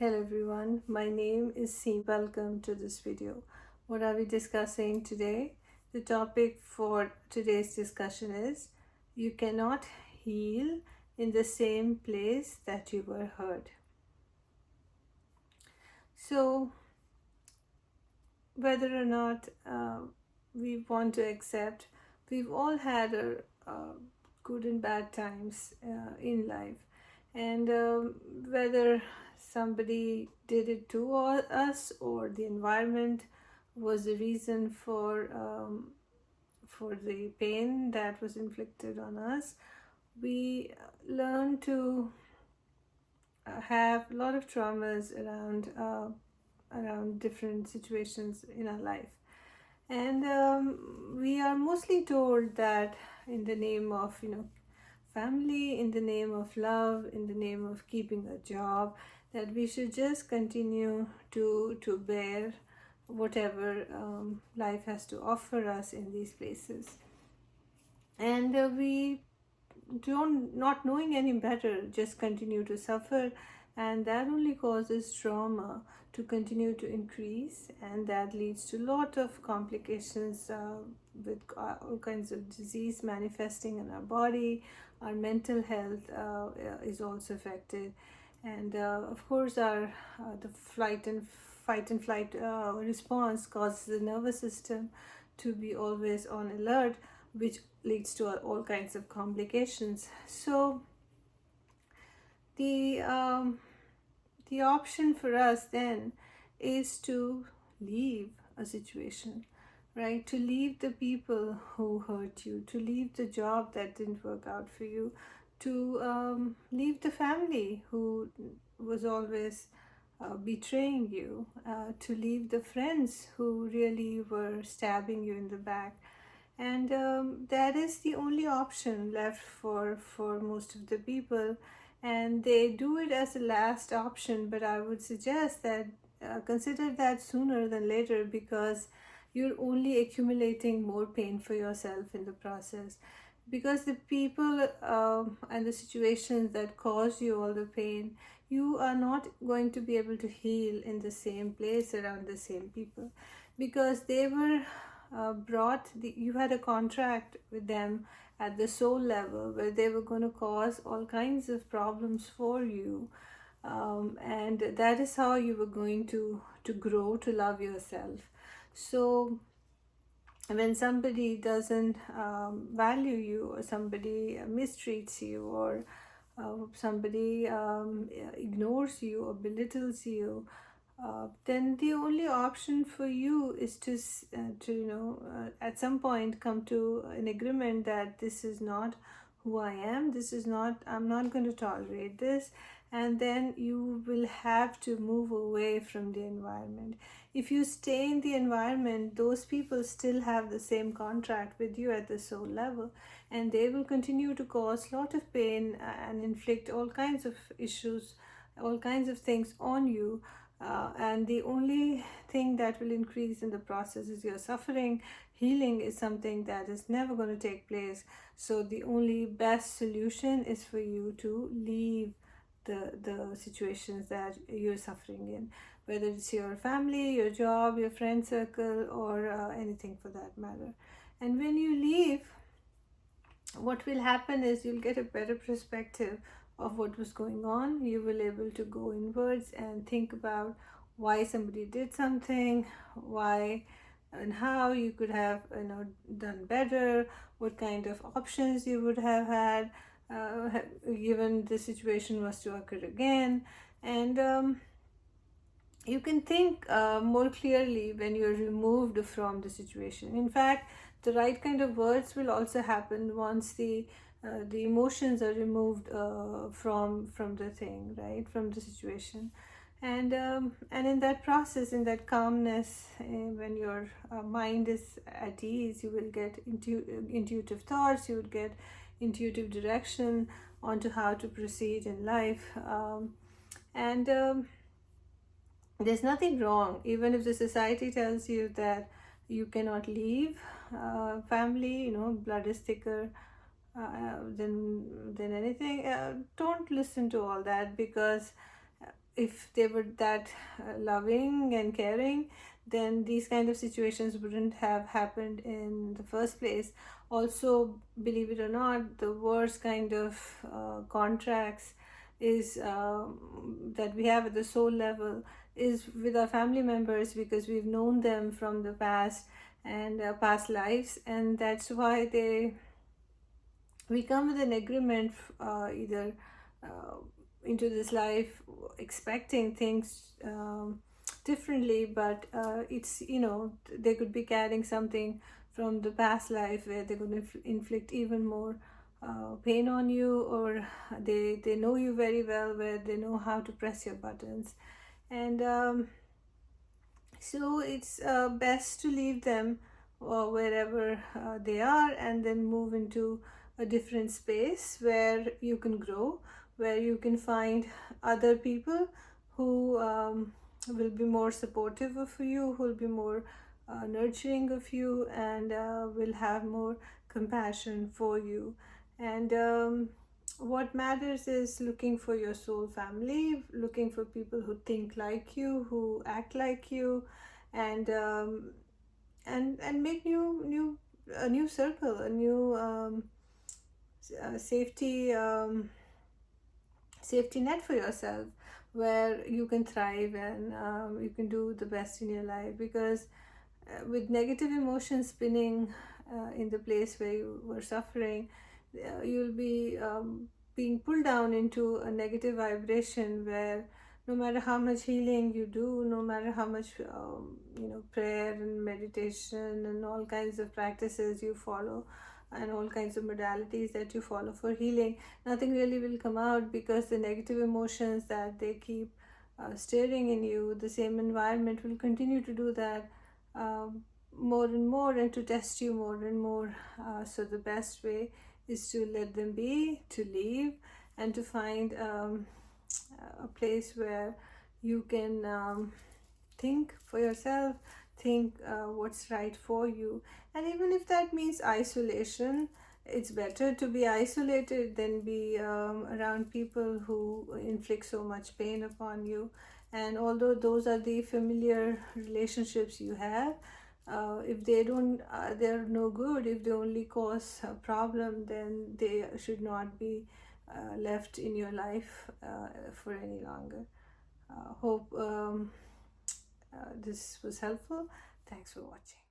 Hello everyone, my name is Seema. Welcome to this video. What are we discussing today? The topic for today's discussion is you cannot heal in the same place that you were hurt. So, whether or not we want to accept, we've all had good and bad times in life, and whether somebody did it to us or the environment was the reason for the pain that was inflicted on us, we learn to have a lot of traumas around different situations in our life. And we are mostly told that in the name of family, in the name of love, in the name of keeping a job, that we should just continue to bear whatever life has to offer us in these places. And we don't, not knowing any better, just continue to suffer, and that only causes trauma to continue to increase, and that leads to a lot of complications with all kinds of disease manifesting in our body. Our mental health is also affected, and of course our the fight and flight response causes the nervous system to be always on alert, which leads to all kinds of complications. So the the option for us then is to leave a situation, right? To leave the people who hurt you, to leave the job that didn't work out for you, to leave the family who was always betraying you, to leave the friends who really were stabbing you in the back. And that is the only option left for most of the people, and they do it as a last option. But I would suggest that consider that sooner than later, because you're only accumulating more pain for yourself in the process, because the people and the situations that cause you all the pain, you are not going to be able to heal in the same place around the same people, because they were you had a contract with them at the soul level where they were going to cause all kinds of problems for you, and that is how you were going to grow to love yourself. So when somebody doesn't value you, or somebody mistreats you, or somebody ignores you or belittles you, then the only option for you is to at some point come to an agreement that this is not who I am, this is not, I'm not going to tolerate this, and then you will have to move away from the environment. If you stay in the environment, those people still have the same contract with you at the soul level, and they will continue to cause a lot of pain and inflict all kinds of issues, all kinds of things on you. And the only thing that will increase in the process is your suffering. Healing is something that is never going to take place. So the only best solution is for you to leave the situations that you're suffering in, whether it's your family, your job, your friend circle, or anything for that matter. And when you leave, what will happen is you'll get a better perspective of what was going on. You will able to go inwards and think about why somebody did something, why and how you could have done better, what kind of options you would have had given the situation was to occur again. And you can think more clearly when you're removed from the situation. In fact, the right kind of words will also happen once the emotions are removed from the thing, right, from the situation. And in that process, in that calmness, when your mind is at ease, you will get intuitive thoughts, you will get intuitive direction onto how to proceed in life. And there's nothing wrong, even if the society tells you that you cannot leave family, blood is thicker than anything. Don't listen to all that, because if they were that loving and caring, then these kind of situations wouldn't have happened in the first place. Also, believe it or not, the worst kind of contracts is that we have at the soul level is with our family members, because we've known them from the past and past lives, and that's why we come with an agreement, either uh, into this life expecting things differently, but it's, they could be carrying something from the past life where they're going to inflict even more pain on you, or they know you very well, where they know how to press your buttons. And so it's best to leave them wherever they are, and then move into a different space where you can grow, where you can find other people who will be more supportive of you, who will be more nurturing of you, and will have more compassion for you. And what matters is looking for your soul family, looking for people who think like you, who act like you, and and make a new circle, a new safety net for yourself, where you can thrive, and you can do the best in your life. Because with negative emotions spinning in the place where you were suffering, you'll be being pulled down into a negative vibration, where no matter how much healing you do, no matter how much prayer and meditation and all kinds of practices you follow, and all kinds of modalities that you follow for healing, nothing really will come out, because the negative emotions that they keep stirring in you, the same environment will continue to do that more and more, and to test you more and more. So the best way is to let them be, to leave, and to find a place where you can think for yourself, think what's right for you. And even if that means isolation, it's better to be isolated than be around people who inflict so much pain upon you. And although those are the familiar relationships you have, if they're no good, if they only cause a problem, then they should not be left in your life for any longer. Hope this was helpful. Thanks for watching.